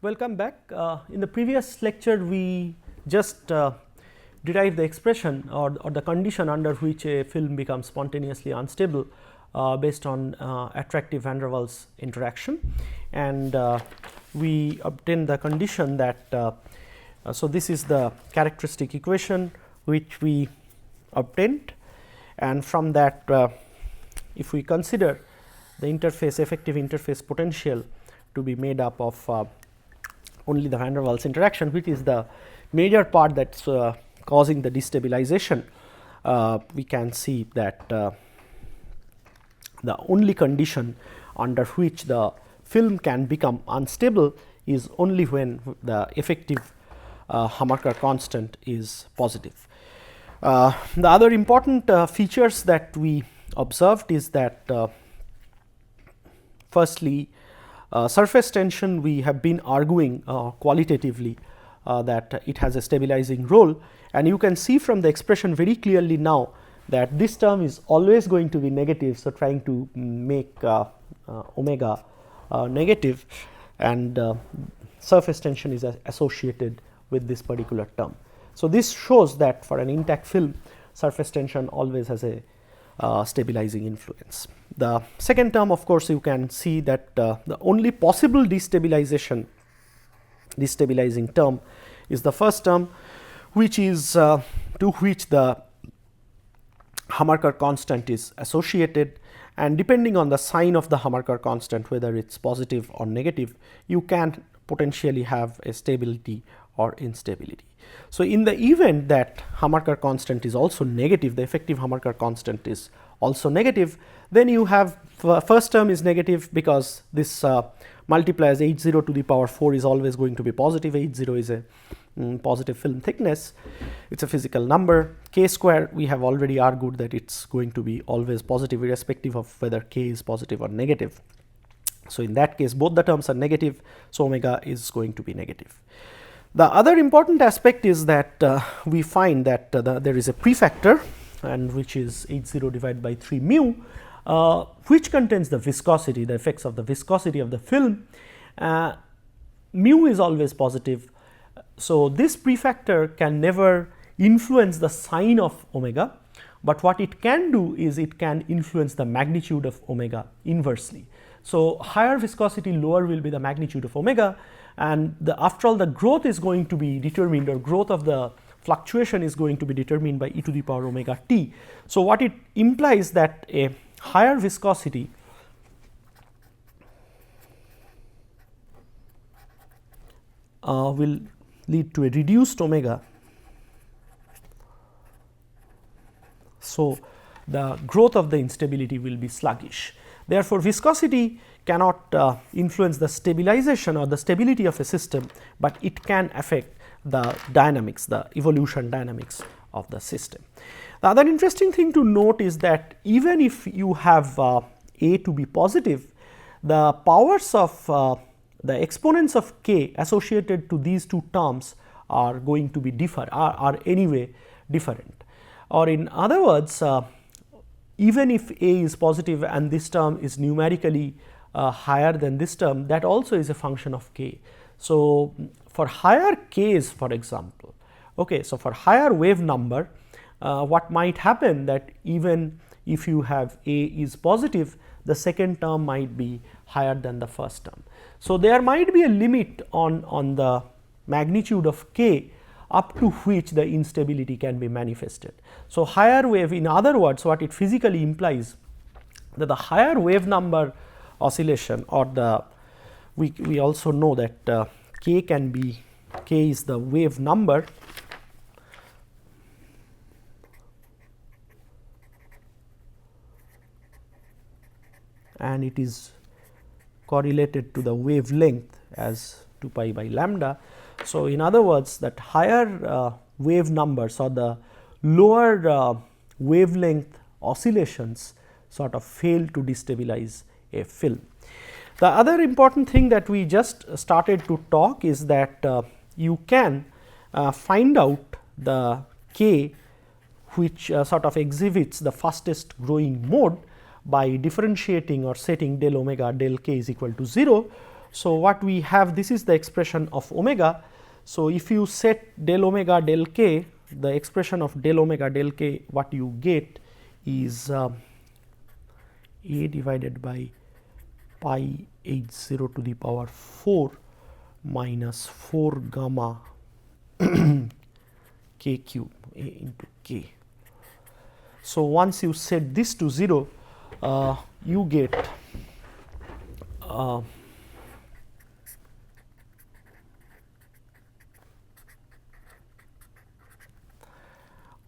Welcome back. In the previous lecture, we just derived the expression or the condition under which a film becomes spontaneously unstable based on attractive van der Waals interaction, and we obtained the condition that so this is the characteristic equation which we obtained, and from that if we consider the interface effective interface potential to be made up of only the van der Waals interaction, which is the major part that is causing the destabilization, we can see that the only condition under which the film can become unstable is only when the effective Hamarkar constant is positive. The other important features that we observed is that firstly, surface tension, we have been arguing qualitatively that it has a stabilizing role, and you can see from the expression very clearly now that this term is always going to be negative. So, trying to make omega negative, and surface tension is associated with this particular term. So, this shows that for an intact film, surface tension always has a stabilizing influence. The second term, of course, you can see that the only possible destabilizing term is the first term, which is to which the Hamarkar constant is associated, and depending on the sign of the Hamarkar constant, whether it is positive or negative, you can potentially have a stability or instability. So, in the event that Hamarkar constant is also negative, the effective Hamarkar constant is also negative, then you have first term is negative because this multiplies H0 to the power 4 is always going to be positive. H0 is a positive film thickness, it is a physical number. K square, we have already argued that it is going to be always positive irrespective of whether k is positive or negative. So, in that case both the terms are negative, so omega is going to be negative. The other important aspect is that we find that there is a prefactor, and which is H0 divided by 3 mu, which contains the viscosity, the effects of the viscosity of the film. Mu is always positive. So, this prefactor can never influence the sign of omega, but what it can do is it can influence the magnitude of omega inversely. So, higher viscosity, lower will be the magnitude of omega, and after all the growth is going to be determined, or growth of the fluctuation is going to be determined by e to the power omega t. So, what it implies that a higher viscosity will lead to a reduced omega. So, the growth of the instability will be sluggish. Therefore, viscosity cannot influence the stabilization or the stability of a system, but it can affect the dynamics, the evolution dynamics of the system. The other interesting thing to note is that even if you have A to be positive, the powers of the exponents of k associated to these two terms are going to be are anyway different, or in other words, even if A is positive and this term is numerically higher than this term, that also is a function of k. So, for higher k's, for example, okay, so for higher wave number, what might happen that even if you have A is positive, the second term might be higher than the first term. So, there might be a limit on the magnitude of k up to which the instability can be manifested. So, higher wave, in other words, what it physically implies that the higher wave number oscillation, or the we also know that k can be, k is the wave number, and it is correlated to the wavelength as 2 pi by lambda. So, in other words, that higher wave numbers or the lower wavelength oscillations sort of fail to destabilize a film. The other important thing that we just started to talk is that you can find out the k which sort of exhibits the fastest growing mode by differentiating or setting del omega del k is equal to 0, So, what we have, this is the expression of omega. So, if you set del omega del k, the expression of del omega del k, what you get is a divided by pi h 0 to the power 4 minus 4 gamma k cube a into k. So, once you set this to 0, you get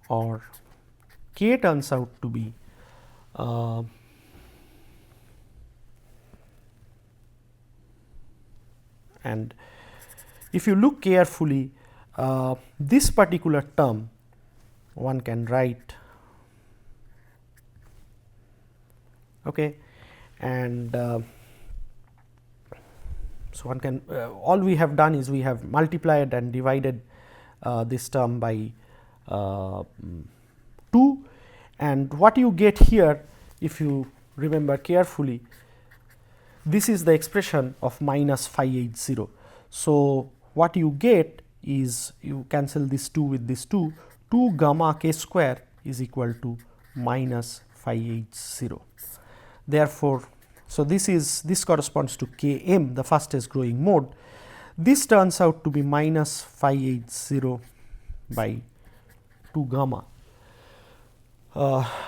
or k turns out to be and if you look carefully, this particular term one can write, okay, and so one can all we have done is we have multiplied and divided this term by 2, and what you get here, if you remember carefully, this is the expression of minus phi h 0. So, what you get is you cancel this 2 with this 2 gamma k square is equal to minus phi h 0. Therefore, so this corresponds to k m, the fastest growing mode. This turns out to be minus phi h 0 by 2 gamma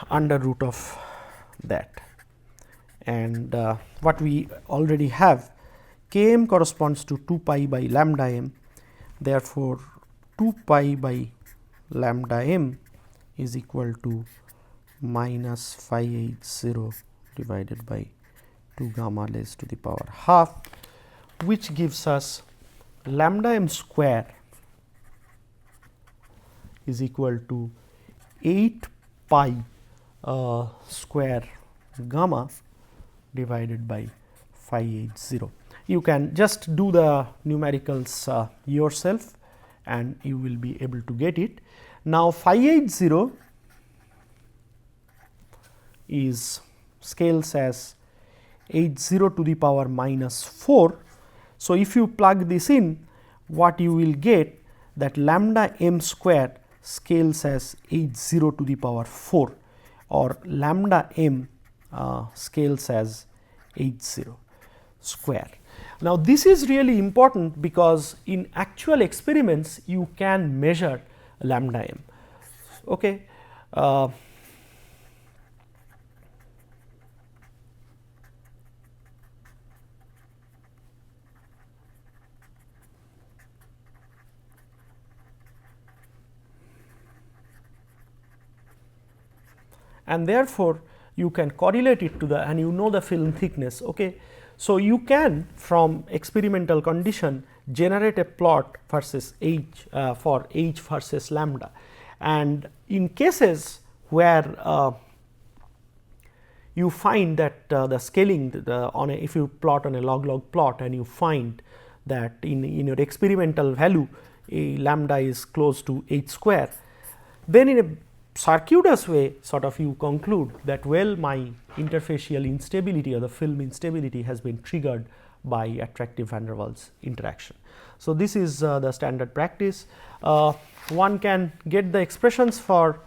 under root of that, and what we already have, k m corresponds to 2 pi by lambda m. Therefore, 2 pi by lambda m is equal to minus phi h 0 divided by 2 gamma raised to the power half, which gives us lambda m square is equal to 8 pi square gamma divided by phi h 0. You can just do the numericals yourself and you will be able to get it. Now, phi h 0 is scales as h 0 to the power minus 4. So, if you plug this in, what you will get, that lambda m square scales as h 0 to the power 4, or lambda m scales as h 0 square. Now, this is really important because in actual experiments you can measure lambda m. Okay. And therefore, you can correlate it to the, and you know the film thickness. Okay. So, you can from experimental condition generate a plot versus h for h versus lambda, and in cases where you find that the scaling on a, if you plot on a log plot and you find that in your experimental value a lambda is close to h square, then in a circuitous way sort of you conclude that, well, my interfacial instability or the film instability has been triggered by attractive van der Waals interaction. So, this is the standard practice. One can get the expressions for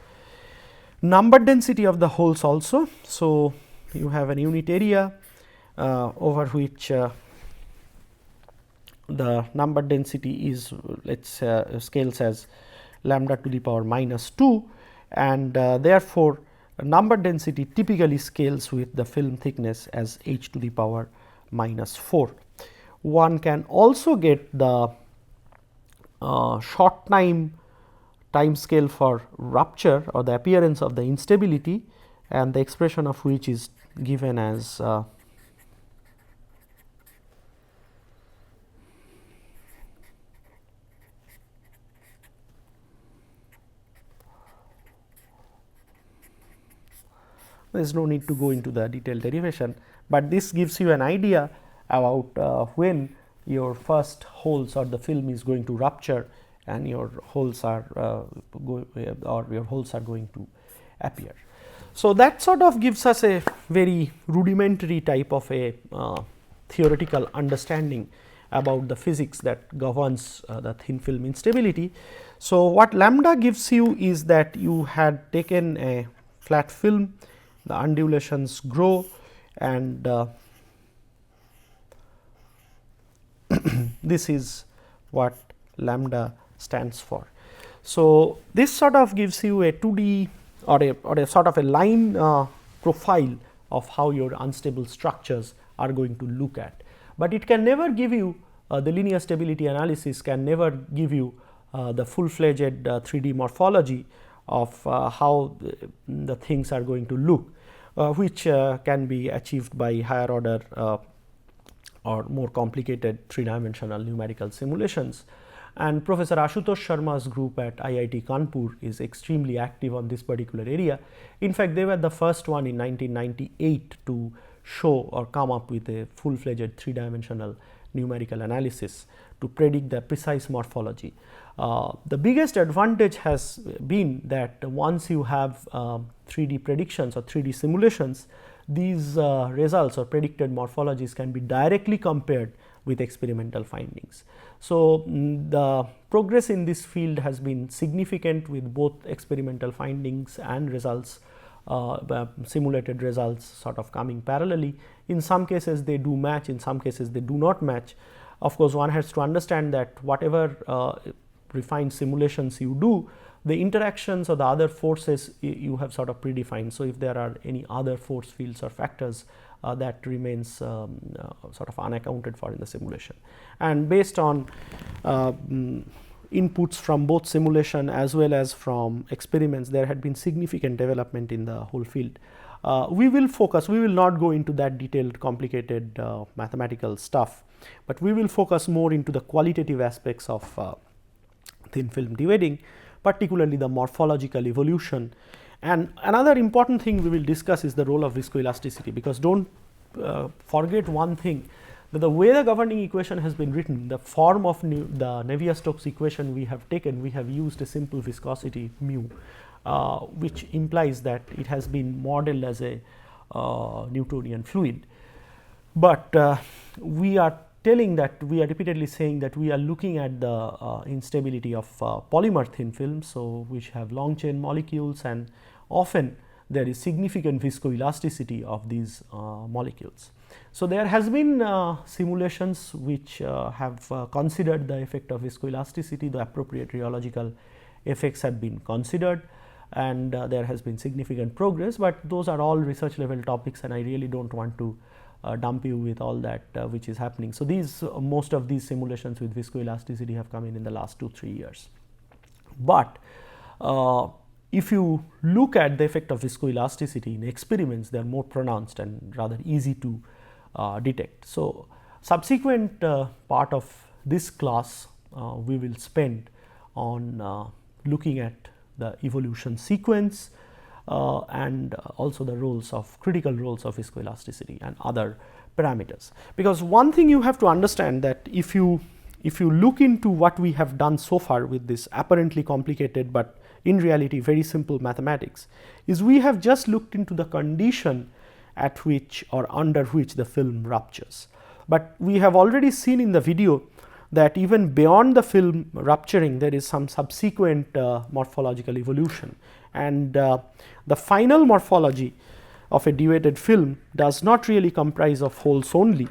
number density of the holes also. So, you have an unit area over which the number density is, let us scales as lambda to the power minus 2, and therefore, number density typically scales with the film thickness as h to the power minus 4. One can also get the short time scale for rupture or the appearance of the instability, and the expression of which is given as there is no need to go into the detailed derivation, but this gives you an idea about when your first holes or the film is going to rupture and your holes are going to appear. So, that sort of gives us a very rudimentary type of a theoretical understanding about the physics that governs the thin film instability. So, what lambda gives you is that you had taken a flat film, the undulations grow, and this is what lambda stands for. So, this sort of gives you a 2D or a sort of a line profile of how your unstable structures are going to look at, but it can never give you the linear stability analysis can never give you the full-fledged 3D morphology of how the things are going to look, which can be achieved by higher order or more complicated 3-dimensional numerical simulations. And Professor Ashutosh Sharma's group at IIT Kanpur is extremely active on this particular area. In fact, they were the first one in 1998 to show or come up with a full-fledged 3-dimensional numerical analysis to predict the precise morphology. The biggest advantage has been that once you have 3D predictions or 3D simulations, these results or predicted morphologies can be directly compared with experimental findings. So, the progress in this field has been significant with both experimental findings and results, simulated results sort of coming parallelly. In some cases they do match, in some cases they do not match. Of course, one has to understand that whatever refined simulations you do, the interactions or the other forces you have sort of predefined. So, if there are any other force fields or factors that remains sort of unaccounted for in the simulation, and based on inputs from both simulation as well as from experiments, there had been significant development in the whole field. We will focus, we will not go into that detailed complicated mathematical stuff, but we will focus more into the qualitative aspects of thin film dewetting, particularly the morphological evolution. And another important thing we will discuss is the role of viscoelasticity, because don't forget one thing, that the way the governing equation has been written, the form of the Navier-Stokes equation we have taken, we have used a simple viscosity mu, which implies that it has been modeled as a Newtonian fluid. But we are telling that, we are repeatedly saying that we are looking at the instability of polymer thin films, so which have long chain molecules, and often there is significant viscoelasticity of these molecules. So, there has been simulations which have considered the effect of viscoelasticity, the appropriate rheological effects have been considered, and there has been significant progress, but those are all research level topics, and I really do not want to dump you with all that which is happening. So, these most of these simulations with viscoelasticity have come in the last 2-3 years. But if you look at the effect of viscoelasticity in experiments, they are more pronounced and rather easy to detect. So, subsequent part of this class we will spend on looking at the evolution sequence and also the roles of critical roles of viscoelasticity and other parameters. Because one thing you have to understand, that if you look into what we have done so far with this apparently complicated but in reality very simple mathematics, is we have just looked into the condition at which or under which the film ruptures. But we have already seen in the video that even beyond the film rupturing, there is some subsequent morphological evolution, and the final morphology of a dewetted film does not really comprise of holes only.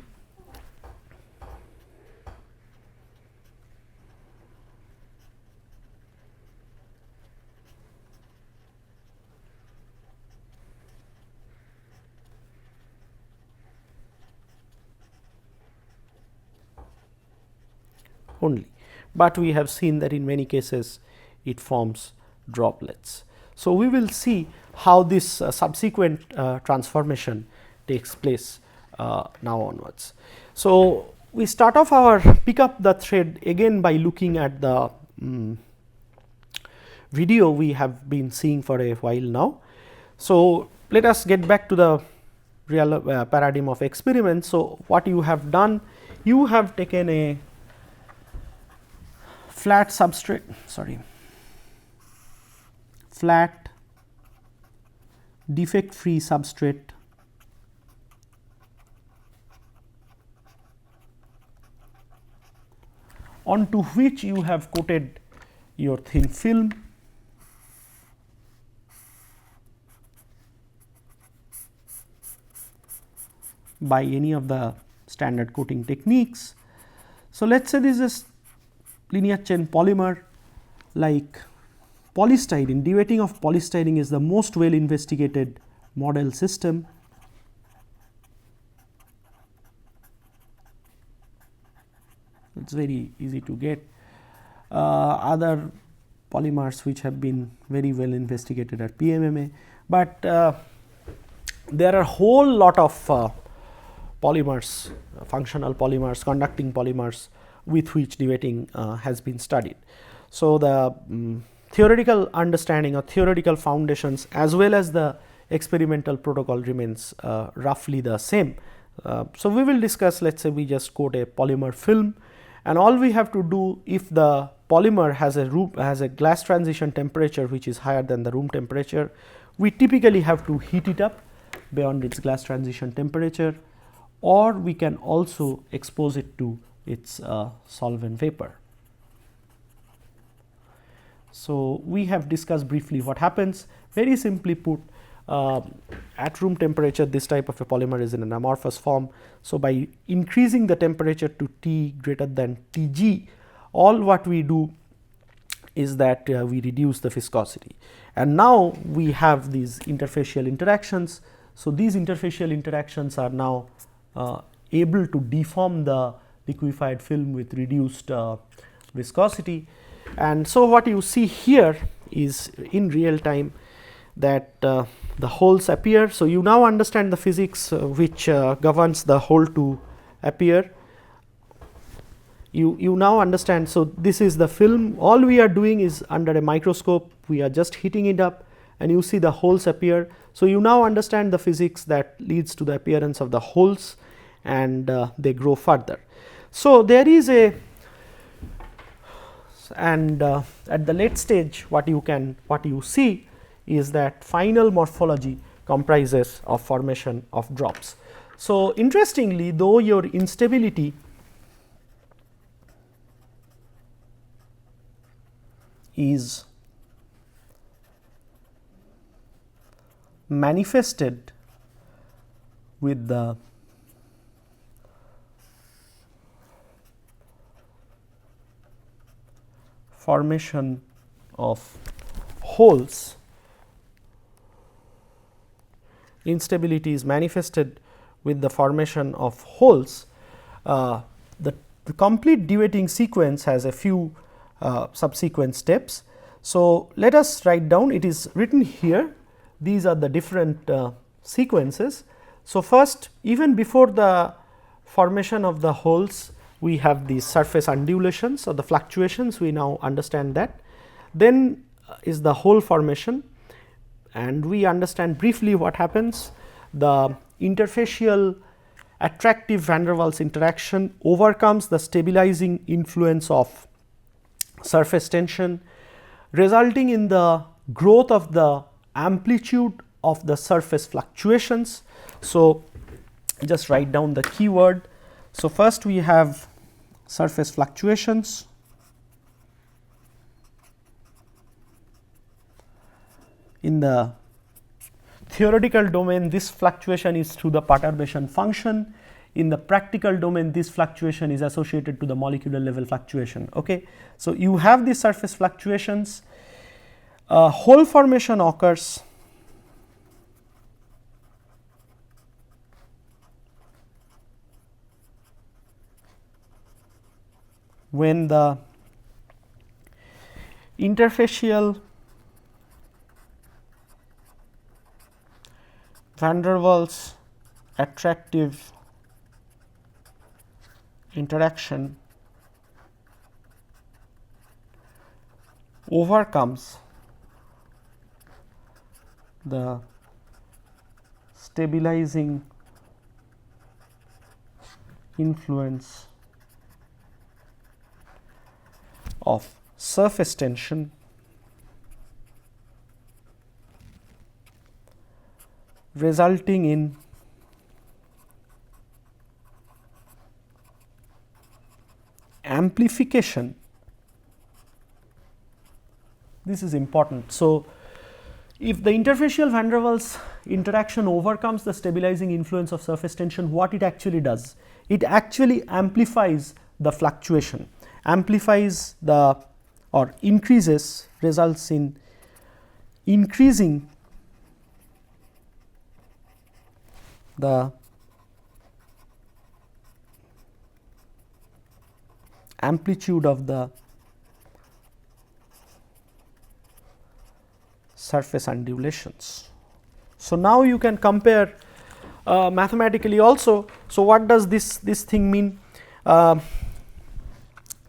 But we have seen that in many cases it forms droplets. So, we will see how this subsequent transformation takes place now onwards. So, we start off our pick up the thread again by looking at the video we have been seeing for a while now. So, let us get back to the real paradigm of experiment. So, what you have done, you have taken a flat substrate, flat defect free substrate onto which you have coated your thin film. By any of the standard coating techniques. So, let us say this is linear chain polymer like polystyrene. Dewetting of polystyrene is the most well investigated model system. It is very easy to get. Other polymers which have been very well investigated are PMMA, but there are whole lot of polymers, functional polymers, conducting polymers with which dewetting has been studied. So, the theoretical understanding or theoretical foundations as well as the experimental protocol remains roughly the same. So, we will discuss, let us say we just coat a polymer film, and all we have to do, if the polymer has a glass transition temperature which is higher than the room temperature, we typically have to heat it up beyond its glass transition temperature, or we can also expose it to its solvent vapor. So, we have discussed briefly what happens. Very simply put, at room temperature this type of a polymer is in an amorphous form. So, by increasing the temperature to T greater than Tg, all what we do is that we reduce the viscosity, and now we have these interfacial interactions. So, these interfacial interactions are now able to deform the liquefied film with reduced viscosity. And so, what you see here is in real time that the holes appear. So, you now understand the physics which governs the hole to appear. You now understand. So, this is the film. All we are doing is under a microscope, we are just heating it up and you see the holes appear. So, you now understand the physics that leads to the appearance of the holes, and they grow further. So, there is a, and at the late stage what you see is that final morphology comprises of formation of drops. So, interestingly, though your instability is manifested with the formation of holes, instability is manifested with the formation of holes. The complete dewetting sequence has a few subsequent steps. So, let us write down, it is written here, these are the different sequences. So, first, even before the formation of the holes, we have the surface undulations or the fluctuations, we now understand that. Then is the hole formation, and we understand briefly what happens. The interfacial attractive van der Waals interaction overcomes the stabilizing influence of surface tension, resulting in the growth of the amplitude of the surface fluctuations. So, just write down the keyword. So, first we have surface fluctuations, in the theoretical domain this fluctuation is through the perturbation function, in the practical domain this fluctuation is associated to the molecular level fluctuation. Okay. So, you have these surface fluctuations, hole formation occurs when the interfacial van der Waals attractive interaction overcomes the stabilizing influence of surface tension, resulting in amplification, this is important. So, if the interfacial van der Waals interaction overcomes the stabilizing influence of surface tension, what it actually does? It actually amplifies the fluctuation, amplifies the or increases, results in increasing the amplitude of the surface undulations. So, now you can compare mathematically also. So, what does this thing mean?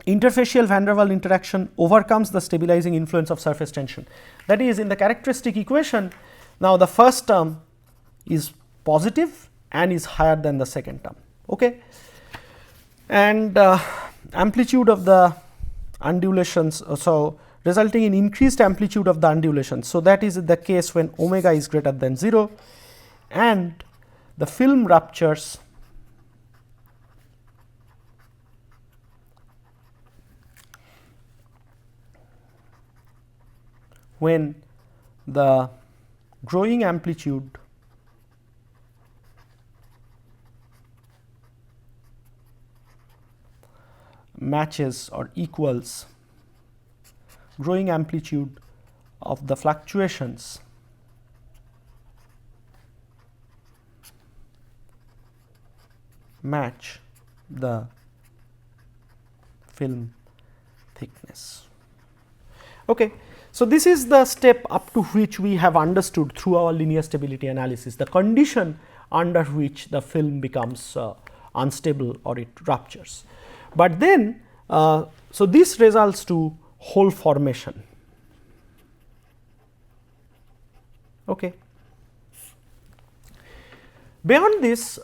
Interfacial van der Waals interaction overcomes the stabilizing influence of surface tension. That is, in the characteristic equation, now the first term is positive and is higher than the second term. Okay. And amplitude of the undulations, so resulting in increased amplitude of the undulations. So, that is the case when omega is greater than 0 and the film ruptures when the growing amplitude matches or equals growing amplitude of the fluctuations match the film thickness. Okay. So, this is the step up to which we have understood through our linear stability analysis, the condition under which the film becomes unstable or it ruptures. But then, so this results to hole formation. Okay. Beyond this,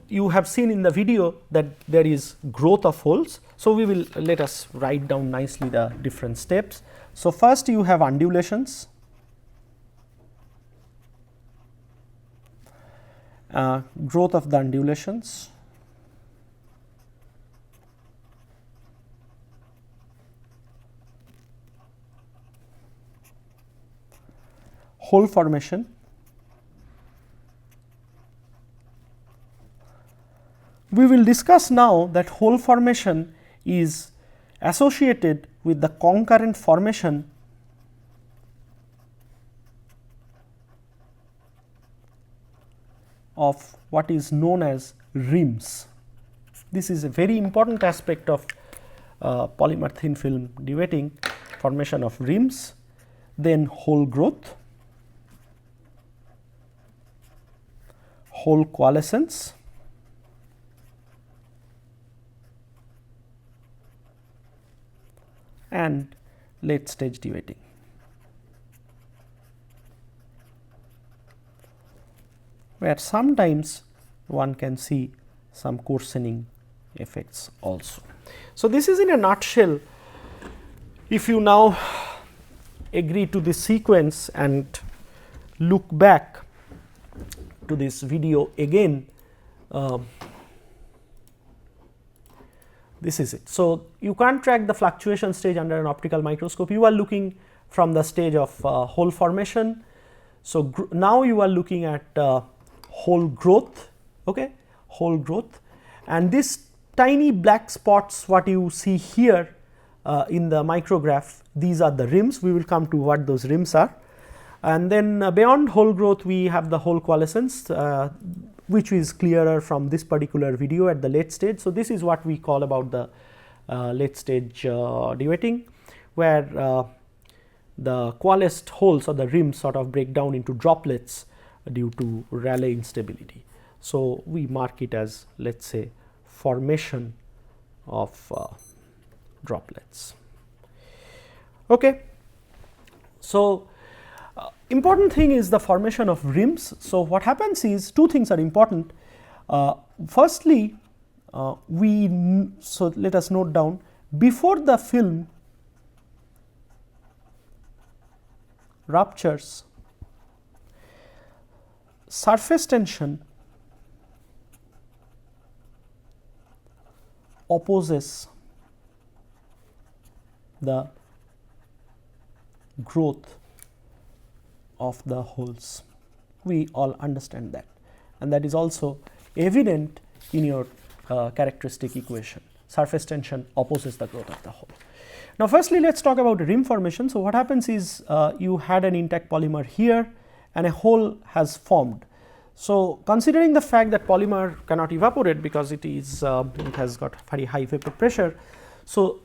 you have seen in the video that there is growth of holes. So, we will let us write down nicely the different steps. So, first you have undulations, growth of the undulations, hole formation, we will discuss now that hole formation is associated with the concurrent formation of what is known as rims. This is a very important aspect of polymer thin film dewetting, formation of rims, then hole growth, hole coalescence, and late stage dewetting. Where sometimes one can see some coarsening effects also. So, this is in a nutshell. If you now agree to this sequence and look back to this video again, this is it. So, you can't track the fluctuation stage under an optical microscope. You are looking from the stage of hole formation. So, now you are looking at hole growth, okay, hole growth, and this tiny black spots what you see here in the micrograph, these are the rims. We will come to what those rims are. And then beyond hole growth, we have the hole coalescence, which is clearer from this particular video at the late stage. So, this is what we call about the late stage dewetting, where the coalesced holes or the rims sort of break down into droplets due to Rayleigh instability. So, we mark it as, let us say, formation of droplets. Okay. So, important thing is the formation of rims. So, what happens is two things are important. Firstly, so let us note down, before the film ruptures, surface tension opposes the growth of the holes. We all understand that, and that is also evident in your characteristic equation. Surface tension opposes the growth of the hole. Now, firstly, let us talk about rim formation. So, what happens is you had an intact polymer here and a hole has formed. So, considering the fact that polymer cannot evaporate because it has got very high vapor pressure. So,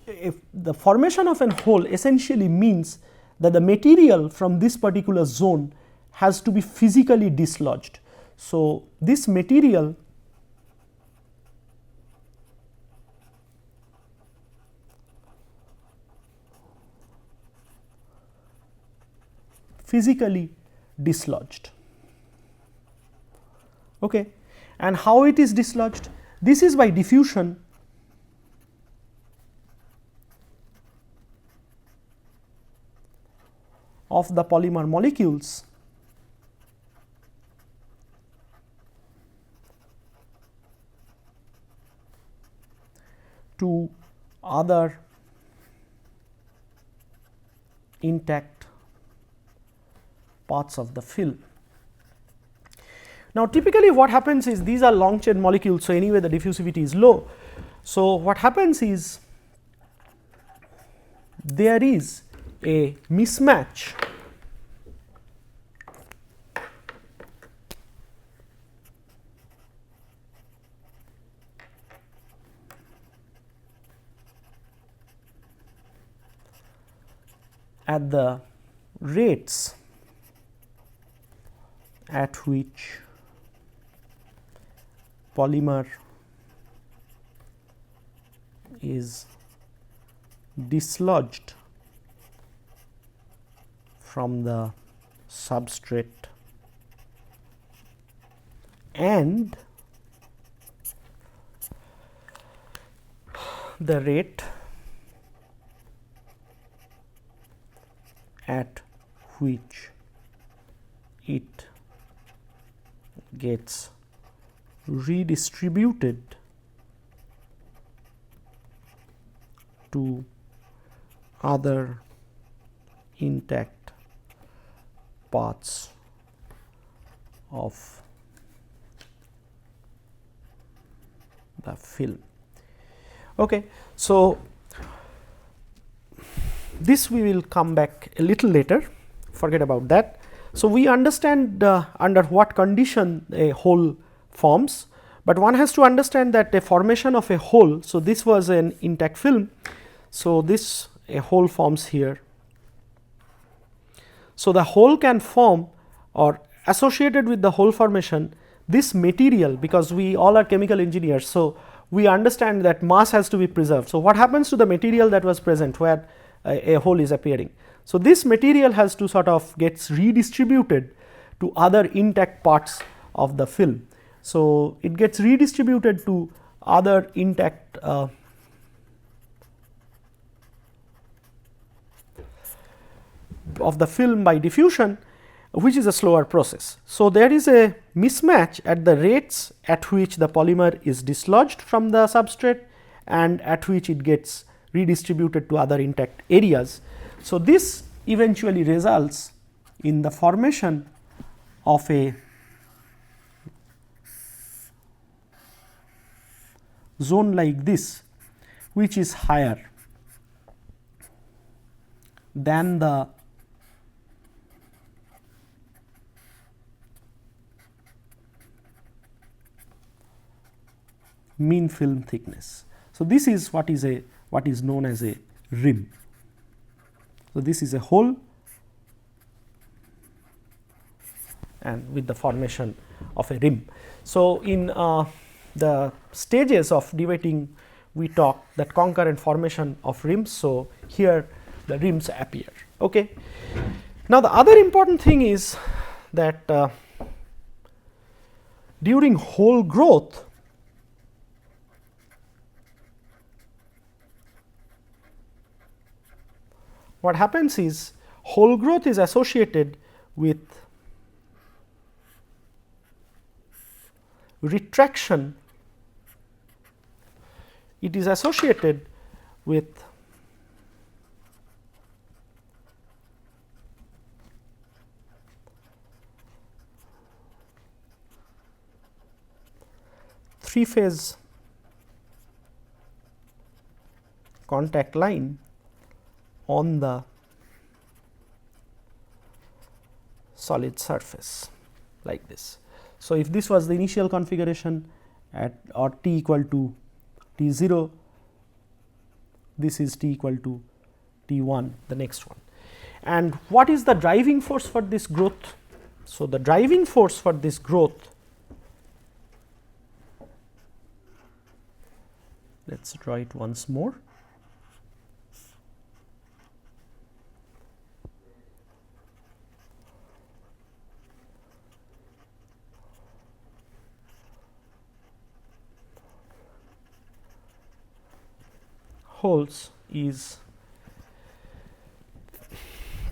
if the formation of a hole essentially means that the material from this particular zone has to be physically dislodged. So, this material physically dislodged. Okay. And how it is dislodged? This is by diffusion of the polymer molecules to other intact parts of the film. Now, typically what happens is these are long chain molecules. So, anyway the diffusivity is low. So, what happens is there is a mismatch at the rates at which polymer is dislodged from the substrate and the rate at which it gets redistributed to other intact parts of the film. Okay. So, this we will come back a little later, forget about that. So, we understand under what condition a hole forms, but one has to understand that a formation of a hole. So, this was an intact film. So, this a hole forms here. So, the hole can form or associated with the hole formation this material, because we all are chemical engineers. So, we understand that mass has to be preserved. So, what happens to the material that was present where a hole is appearing? So, this material has to sort of gets redistributed to other intact parts of the film. So, it gets redistributed to other intact of the film by diffusion, which is a slower process. So, there is a mismatch at the rates at which the polymer is dislodged from the substrate and at which it gets redistributed to other intact areas. So, this eventually results in the formation of a zone like this, which is higher than the mean film thickness. So, this is what is known as a rim. So, this is a hole and with the formation of a rim. So, in the stages of dewetting, we talk that concurrent formation of rims. So, here the rims appear. Okay. Now, the other important thing is that during hole growth, what happens is hole growth is associated with retraction. It is associated with 3 phase contact line on the solid surface like this. So, if this was the initial configuration at or t equal to t 0, this is t equal to t 1, the next one. And what is the driving force for this growth? So, the driving force for this growth, let us draw it once more. Holes is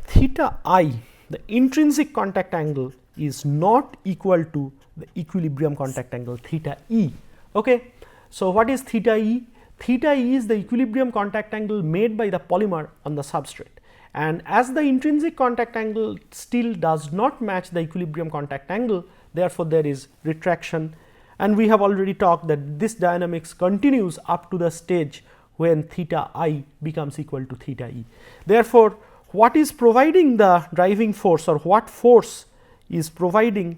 theta I, the intrinsic contact angle is not equal to the equilibrium contact angle theta E. Okay. So, what is theta E? Theta E is the equilibrium contact angle made by the polymer on the substrate, and as the intrinsic contact angle still does not match the equilibrium contact angle, therefore, there is retraction, and we have already talked that this dynamics continues up to the stage when theta I becomes equal to theta E. Therefore, what is providing the driving force, or what force is providing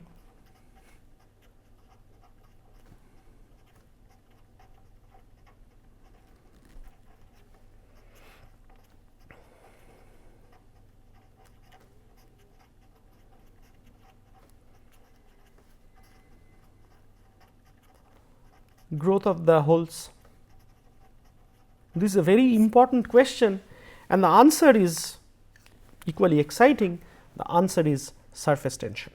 growth of the holes? This is a very important question, and the answer is equally exciting. The answer is surface tension.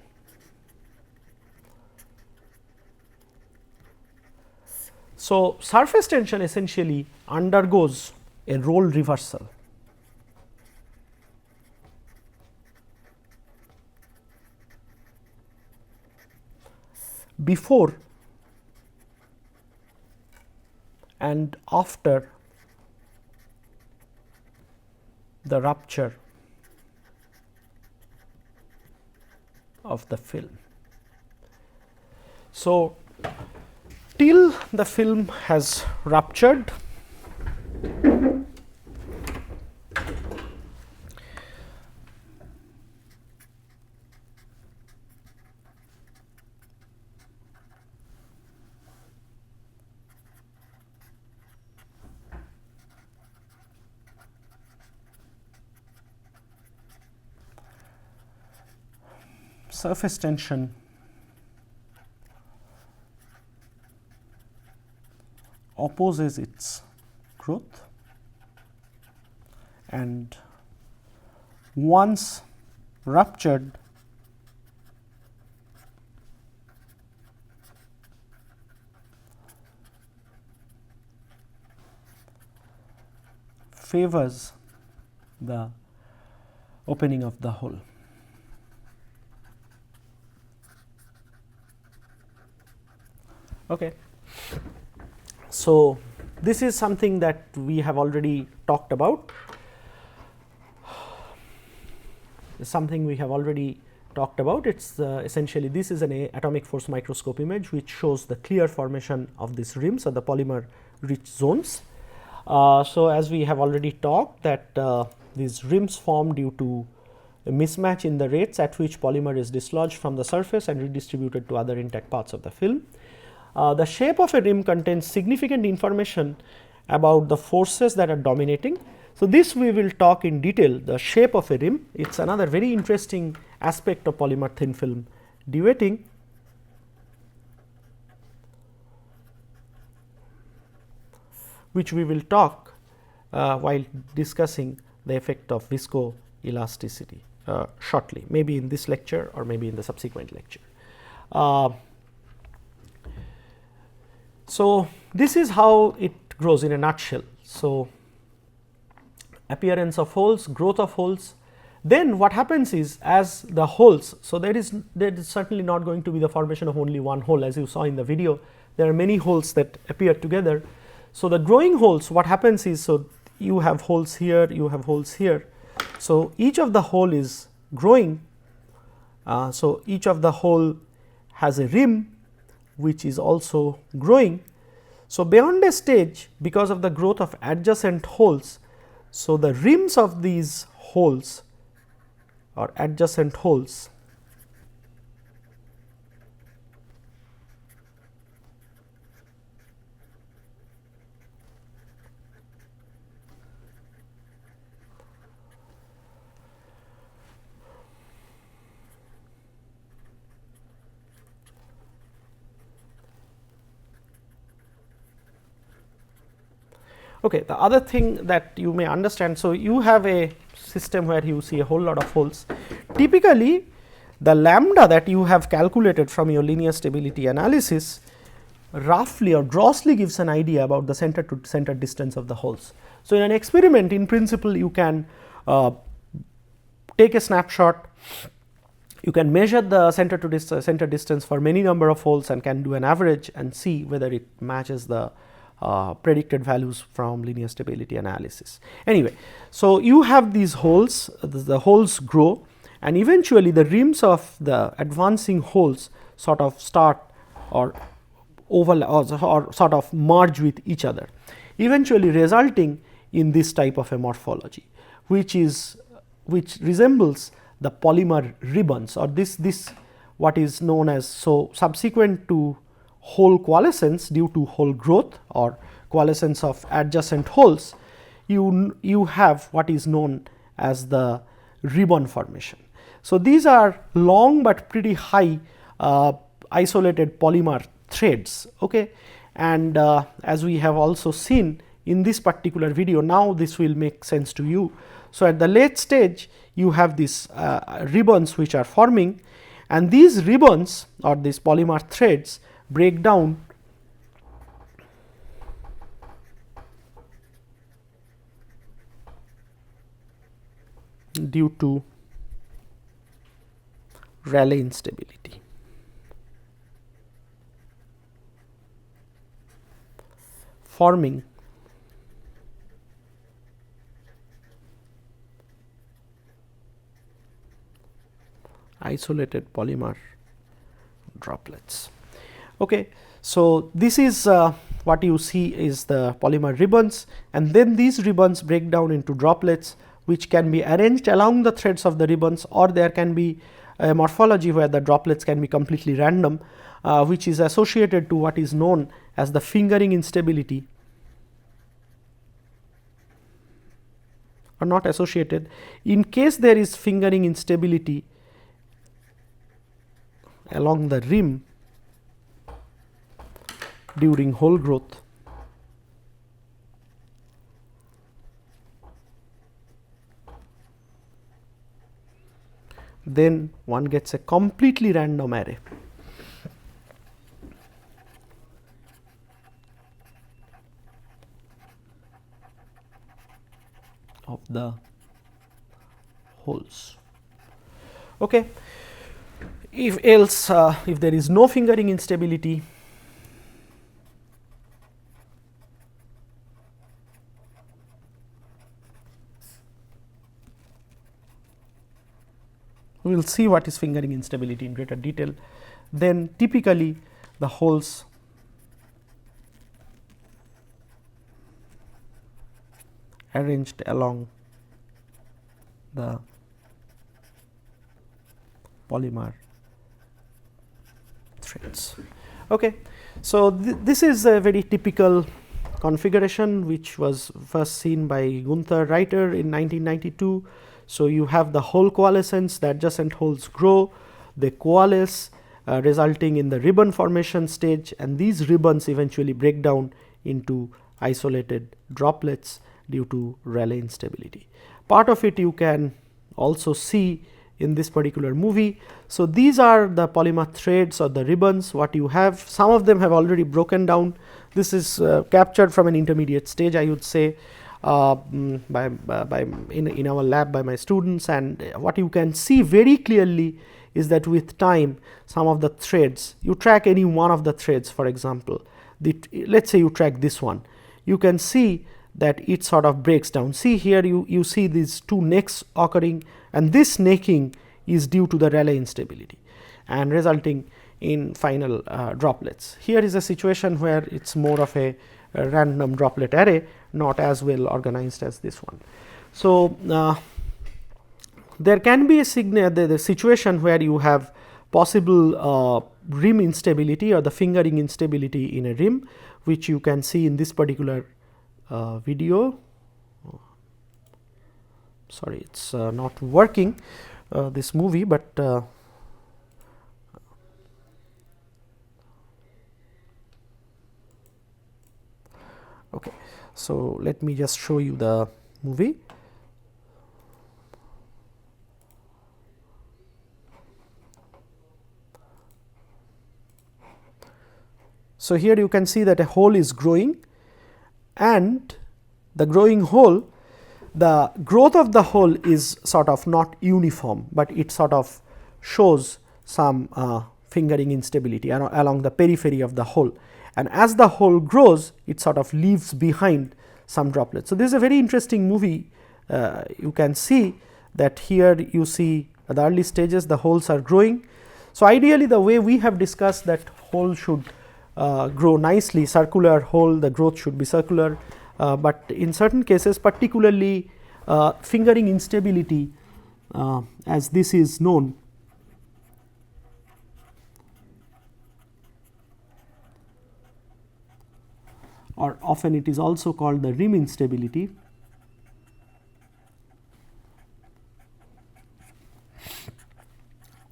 So, surface tension essentially undergoes a role reversal. Before and after the rupture of the film. So, till the film has ruptured, surface tension opposes its growth, and once ruptured, favors the opening of the hole. Okay. So, this is something that we have already talked about. It's essentially, this is an atomic force microscope image which shows the clear formation of these rims or the polymer rich zones. So, as we have already talked that these rims form due to a mismatch in the rates at which polymer is dislodged from the surface and redistributed to other intact parts of the film. The shape of a rim contains significant information about the forces that are dominating. So, this we will talk in detail, the shape of a rim. It is another very interesting aspect of polymer thin film dewetting. Which we will talk while discussing the effect of viscoelasticity shortly, maybe in this lecture or maybe in the subsequent lecture. So, this is how it grows in a nutshell. So, appearance of holes, growth of holes. Then what happens is, as the holes, so there is certainly not going to be the formation of only one hole, as you saw in the video. There are many holes that appear together. So, the growing holes, what happens is, so you have holes here, you have holes here. So, each of the hole is growing. So, each of the hole has a rim which is also growing. So, beyond a stage, because of the growth of adjacent holes, so the rims of these holes or adjacent holes Okay, the other thing that you may understand, so you have a system where you see a whole lot of holes. Typically, the lambda that you have calculated from your linear stability analysis roughly or grossly gives an idea about the center to center distance of the holes. So, in an experiment, in principle, you can take a snapshot, you can measure the center to center distance for many number of holes and can do an average and see whether it matches the predicted values from linear stability analysis. Anyway, so you have these holes, the holes grow, and eventually the rims of the advancing holes sort of start or overlap or sort of merge with each other, eventually resulting in this type of a morphology, which resembles the polymer ribbons, or this what is known as, so subsequent to hole coalescence due to hole growth or coalescence of adjacent holes, you have what is known as the ribbon formation. So, these are long but pretty high isolated polymer threads, okay? And as we have also seen in this particular video, now this will make sense to you. So, at the late stage you have these ribbons which are forming, and these ribbons or these polymer threads break down due to Rayleigh instability. Forming isolated polymer droplets. Okay. So, this is what you see is the polymer ribbons, and then these ribbons break down into droplets which can be arranged along the threads of the ribbons, or there can be a morphology where the droplets can be completely random, which is associated to what is known as the fingering instability, or not associated. In case there is fingering instability along the rim during hole growth, then one gets a completely random array of the holes. Okay. If else, if there is no fingering instability, we will see what is fingering instability in greater detail. Then typically the holes arranged along the polymer threads. Okay. So, this is a very typical configuration which was first seen by Gunther Reiter in 1992. So, you have the hole coalescence, the adjacent holes grow, they coalesce resulting in the ribbon formation stage, and these ribbons eventually break down into isolated droplets due to Rayleigh instability. Part of it you can also see in this particular movie. So, these are the polymer threads or the ribbons what you have. Some of them have already broken down. This is captured from an intermediate stage, I would say, in our lab by my students, and what you can see very clearly is that with time some of the threads, you track any one of the threads, for example, let us say you track this one, you can see that it sort of breaks down. See here, you see these two necks occurring, and this necking is due to the Rayleigh instability and resulting in final droplets. Here is a situation where it is more of a random droplet array, not as well organized as this one. So, there can be a the situation where you have possible rim instability or the fingering instability in a rim, which you can see in this particular video. Sorry, it is not working this movie, but okay. So, let me just show you the movie. So, here you can see that a hole is growing, and the growing hole, the growth of the hole is sort of not uniform, but it sort of shows some fingering instability along the periphery of the hole, and as the hole grows it sort of leaves behind some droplets. So, this is a very interesting movie. You can see that here you see at the early stages the holes are growing. So, ideally the way we have discussed that hole should grow nicely, circular hole, the growth should be circular, but in certain cases, particularly fingering instability as this is known, or often it is also called the rim instability,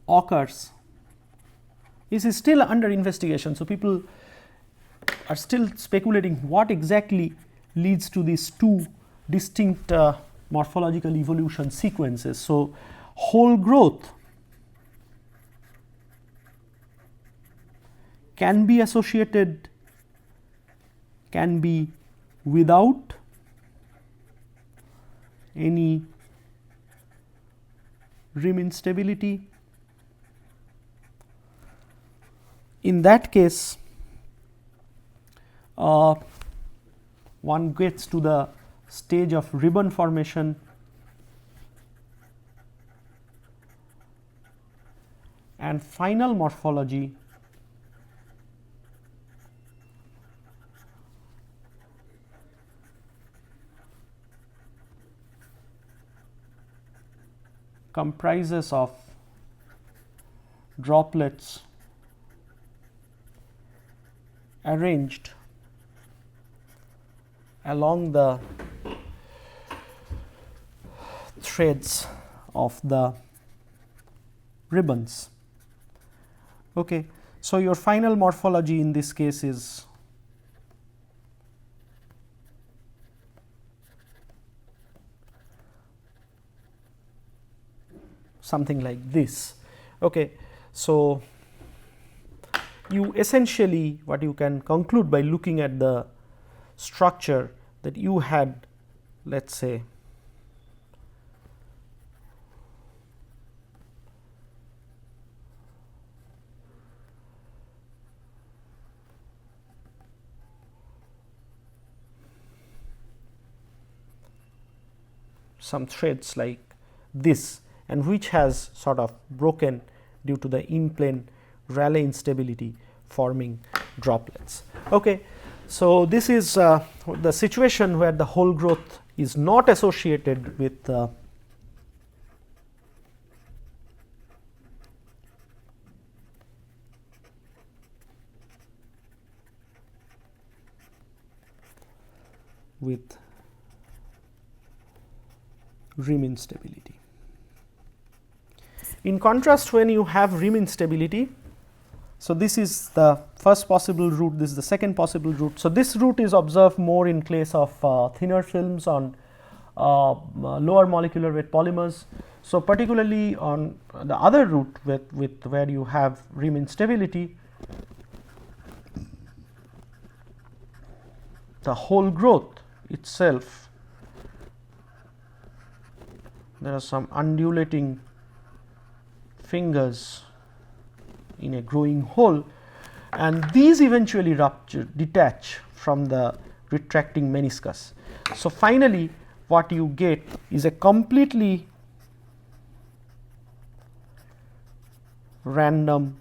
occurs. This is still under investigation. So, people are still speculating what exactly leads to these two distinct morphological evolution sequences. So, hole growth can be associated, can be without any rim instability. In that case, one gets to the stage of ribbon formation, and final morphology comprises of droplets arranged along the threads of the ribbons. Okay. So, your final morphology in this case is something like this. Okay. So, you essentially what you can conclude by looking at the structure that you had, let us say, some threads like this, and which has sort of broken due to the in plane Rayleigh instability forming droplets. Okay. So, this is the situation where the hole growth is not associated with rim instability. In contrast, when you have rim instability, so this is the first possible route, this is the second possible route. So, this route is observed more in case of thinner films on lower molecular weight polymers. So, particularly on the other route with where you have rim instability, the hole growth itself, there are some undulating fingers in a growing hole, and these eventually rupture, detach from the retracting meniscus. So, finally, what you get is a completely random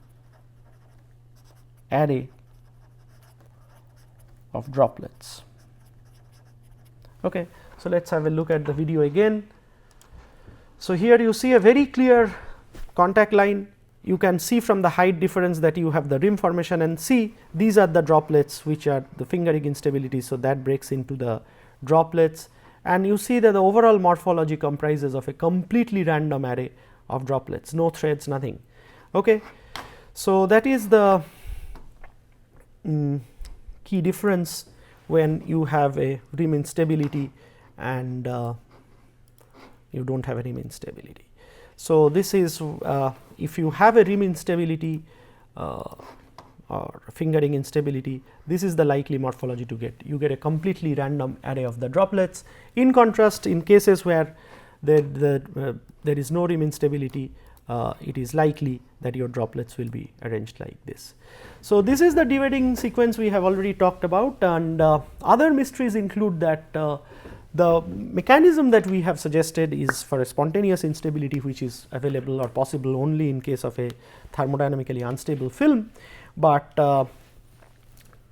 array of droplets. Okay. So, let us have a look at the video again. So, here you see a very clear contact line. You can see from the height difference that you have the rim formation, and see these are the droplets which are the fingering instability. So, that breaks into the droplets, and you see that the overall morphology comprises of a completely random array of droplets, no threads, nothing. Okay. So, that is the key difference when you have a rim instability and you do not have a rim instability. So, this is if you have a rim instability or fingering instability, this is the likely morphology to get. You get a completely random array of the droplets. In contrast, in cases where there is no rim instability, it is likely that your droplets will be arranged like this. So, this is the dewetting sequence we have already talked about, and other mysteries include that the mechanism that we have suggested is for a spontaneous instability, which is available or possible only in case of a thermodynamically unstable film, but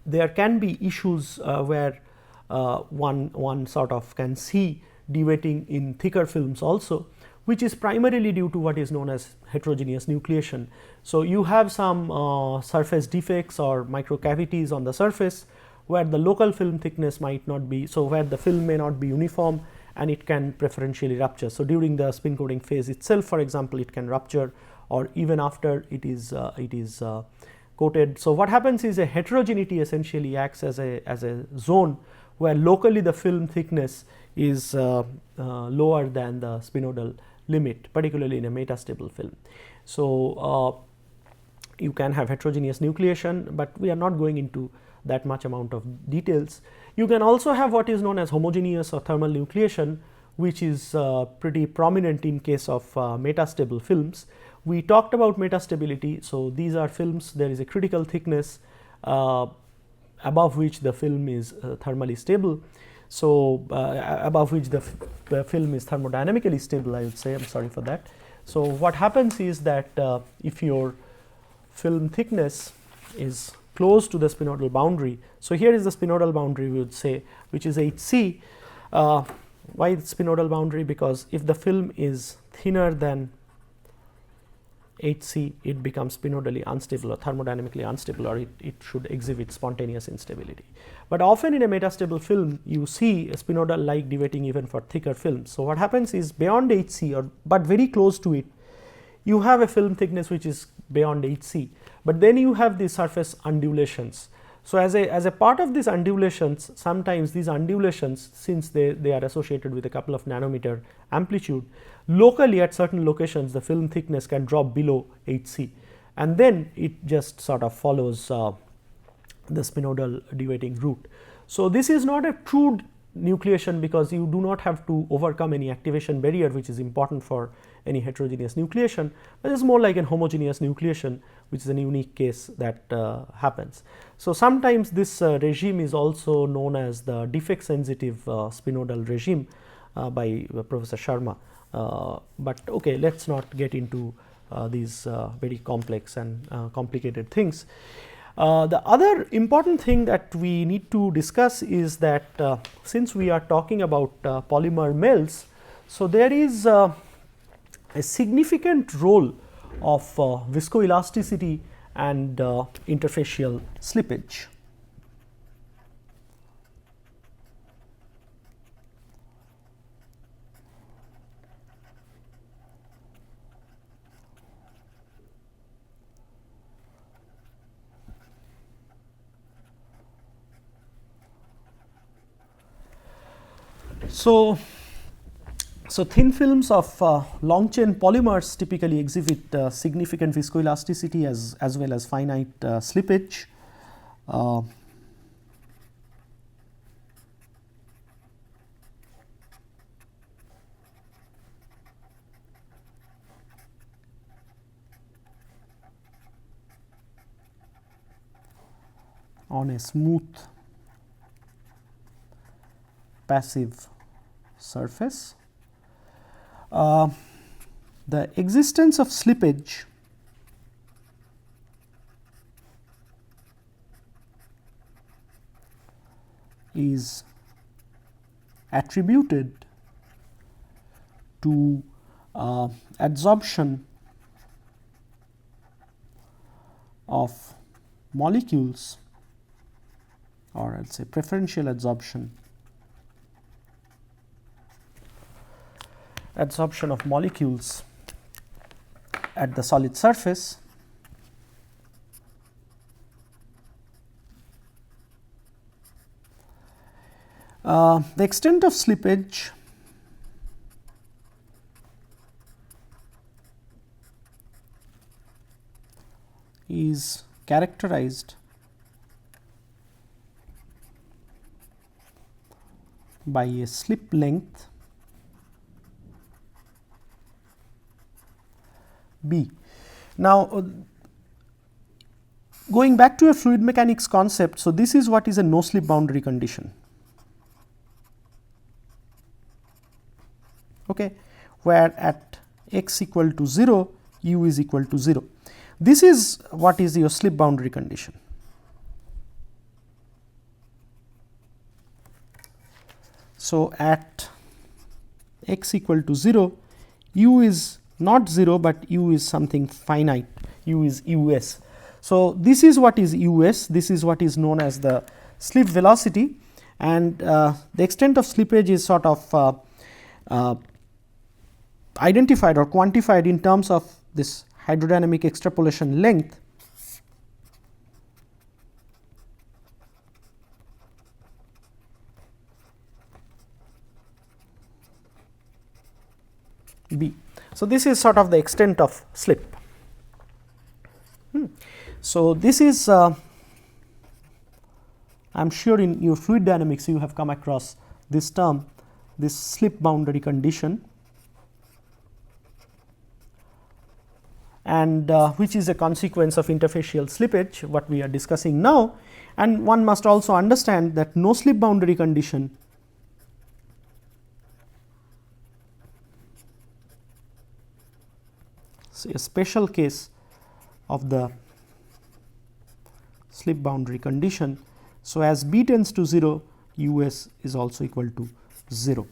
there can be issues where one sort of can see dewetting in thicker films also, which is primarily due to what is known as heterogeneous nucleation. So, you have some surface defects or microcavities on the surface where the local film thickness might not be, so where the film may not be uniform and it can preferentially rupture. So, during the spin coating phase itself, for example, it can rupture, or even after it is coated. So, what happens is a heterogeneity essentially acts as a zone where locally the film thickness is lower than the spinodal limit, particularly in a metastable film. So, you can have heterogeneous nucleation, but we are not going into that much amount of details. You can also have what is known as homogeneous or thermal nucleation, which is pretty prominent in case of metastable films. We talked about metastability. So, these are films, there is a critical thickness above which the film is thermally stable. So, above which the film is thermodynamically stable, I would say, I am sorry for that. So, what happens is that if your film thickness is close to the spinodal boundary. So, here is the spinodal boundary, we would say, which is Hc. Why spinodal boundary? Because if the film is thinner than Hc, it becomes spinodally unstable or thermodynamically unstable, or it should exhibit spontaneous instability. But often in a metastable film, you see a spinodal like dewetting even for thicker films. So, what happens is beyond Hc, or but very close to it, you have a film thickness which is beyond Hc, but then you have the surface undulations. So, as a part of these undulations, sometimes these undulations, since they are associated with a couple of nanometer amplitude, locally at certain locations the film thickness can drop below Hc, and then it just sort of follows the spinodal dewetting route. So, this is not a true nucleation, because you do not have to overcome any activation barrier, which is important for any heterogeneous nucleation, but it is more like a homogeneous nucleation, which is a unique case that happens. So, sometimes this regime is also known as the defect sensitive spinodal regime by Professor Sharma, but okay, let us not get into these very complex and complicated things. The other important thing that we need to discuss is that since we are talking about polymer melts, so there is a significant role of viscoelasticity and interfacial slippage. So, thin films of long chain polymers typically exhibit significant viscoelasticity as well as finite slippage. On a smooth passive surface. The existence of slippage is attributed to adsorption of molecules, or I will say preferential adsorption of molecules at the solid surface, the extent of slippage is characterized by a slip length B. Now, going back to a fluid mechanics concept, so this is what is a no slip boundary condition, okay, where at x equal to 0, u is equal to 0. This is what is your slip boundary condition. So, at x equal to 0, u is not 0, but u is something finite, u is us. So, this is what is us, this is what is known as the slip velocity, and the extent of slippage is sort of identified or quantified in terms of this hydrodynamic extrapolation length B. So, this is sort of the extent of slip. So, this is I am sure in your fluid dynamics you have come across this term, this slip boundary condition, and which is a consequence of interfacial slippage, what we are discussing now. And one must also understand that no slip boundary condition is a special case of the slip boundary condition. So, as B tends to 0, us is also equal to 0.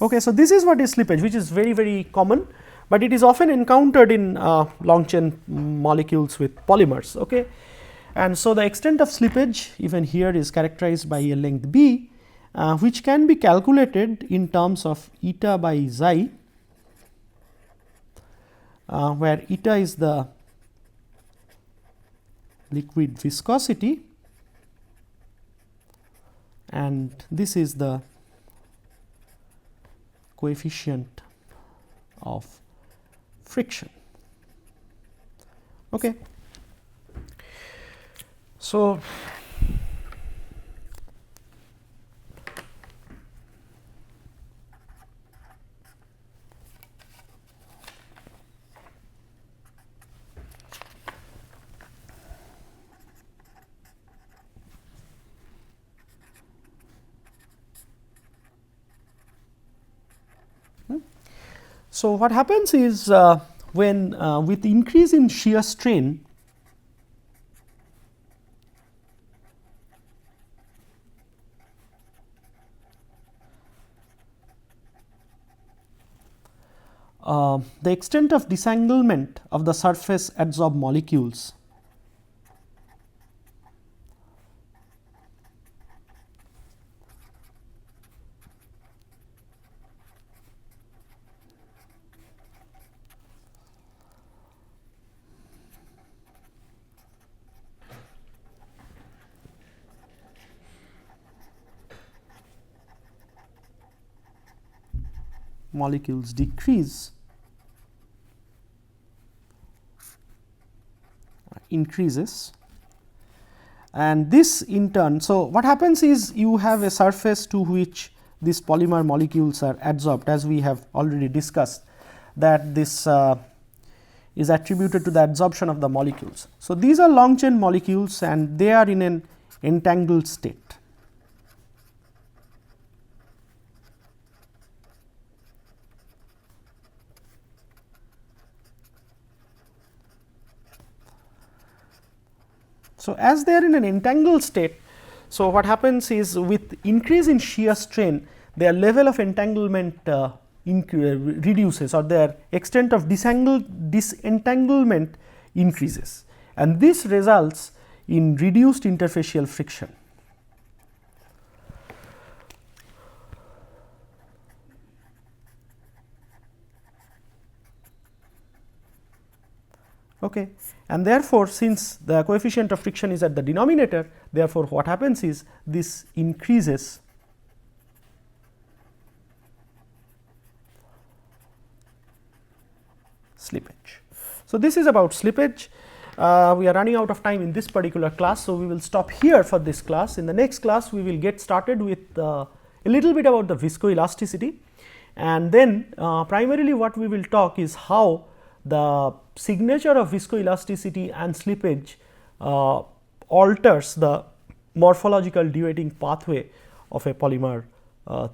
Okay, so, this is what is slippage, which is very, very common, but it is often encountered in long chain molecules with polymers. Okay. And so, the extent of slippage even here is characterized by a length B, which can be calculated in terms of eta by xi, where eta is the liquid viscosity and this is the coefficient of friction. Okay. So, what happens is when with increase in shear strain, the extent of disanglement of the surface adsorbed molecules decrease increases, and this in turn. So, what happens is you have a surface to which these polymer molecules are adsorbed, as we have already discussed that this is attributed to the adsorption of the molecules. So, these are long chain molecules and they are in an entangled state. So, as they are in an entangled state, So, what happens is with increase in shear strain, their level of entanglement reduces, or their extent of disentanglement increases, and this results in reduced interfacial friction. Okay. And therefore, since the coefficient of friction is at the denominator, therefore, what happens is this increases slippage. So, this is about slippage. We are running out of time in this particular class. So, we will stop here for this class. In the next class, we will get started with a little bit about the viscoelasticity, and then primarily what we will talk is how the signature of viscoelasticity and slippage alters the morphological dewetting pathway of a polymer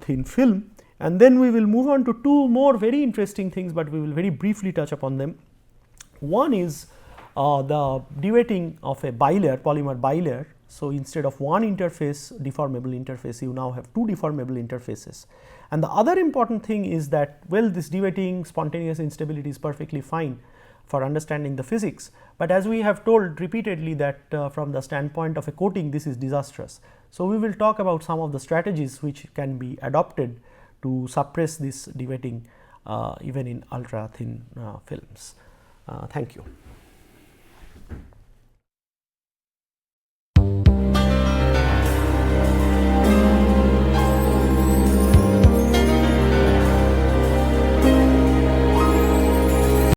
thin film. And then we will move on to two more very interesting things, but we will very briefly touch upon them. One is the dewetting of a bilayer, polymer bilayer. So, instead of one interface, deformable interface, you now have two deformable interfaces. And the other important thing is that, well, this dewetting, spontaneous instability is perfectly fine for understanding the physics, but as we have told repeatedly that from the standpoint of a coating, this is disastrous. So, we will talk about some of the strategies which can be adopted to suppress this dewetting even in ultra thin films. Thank you.